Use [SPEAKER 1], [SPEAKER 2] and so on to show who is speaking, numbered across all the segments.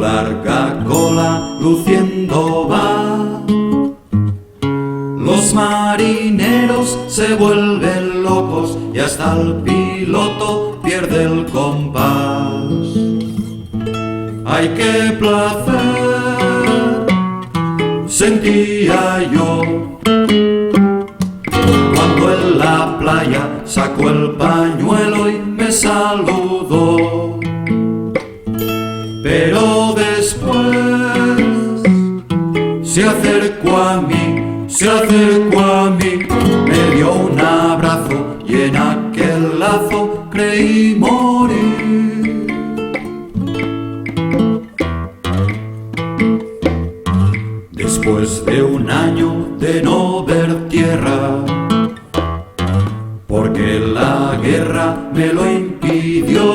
[SPEAKER 1] larga cola luciendo va. Los marineros se vuelven locos y hasta el piloto pierde el compás. ¡Ay, qué placer sentía yo cuando en la playa sacó el pañuelo y me saludó! Pero después se acercó a mí, me dio un abrazo y en aquel lazo creí morir. Después de un año de no ver tierra, porque la guerra me lo impidió,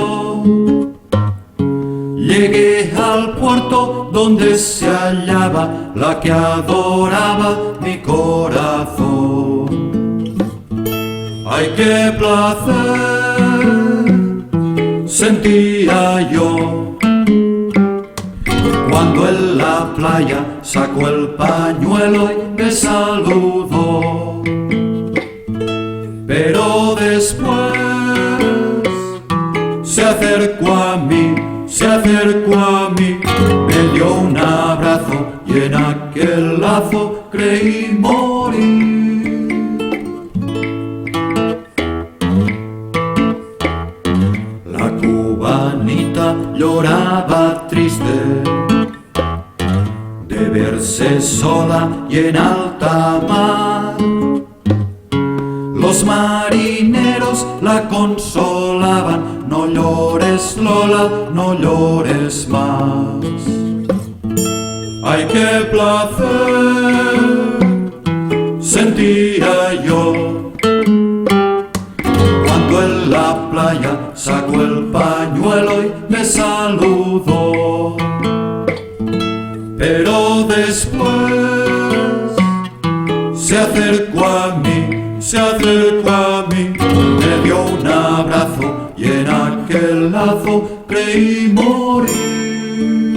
[SPEAKER 1] llegué al puerto donde se hallaba la que adoraba mi corazón. ¡Ay, qué placer sentía yo cuando en la playa sacó el pañuelo y me saludó! Pero después se acercó a mí, me dio un abrazo y en aquel lazo creí morir. La cubanita lloraba triste de verse sola y en alta mar. Los marineros la consolaban: no llores, Lola, no llores más. ¡Ay, qué placer sentía yo cuando en la playa sacó el pañuelo y me saludó! Pero después se acercó a mí, me dio un abrazo y en aquel lazo creí morir.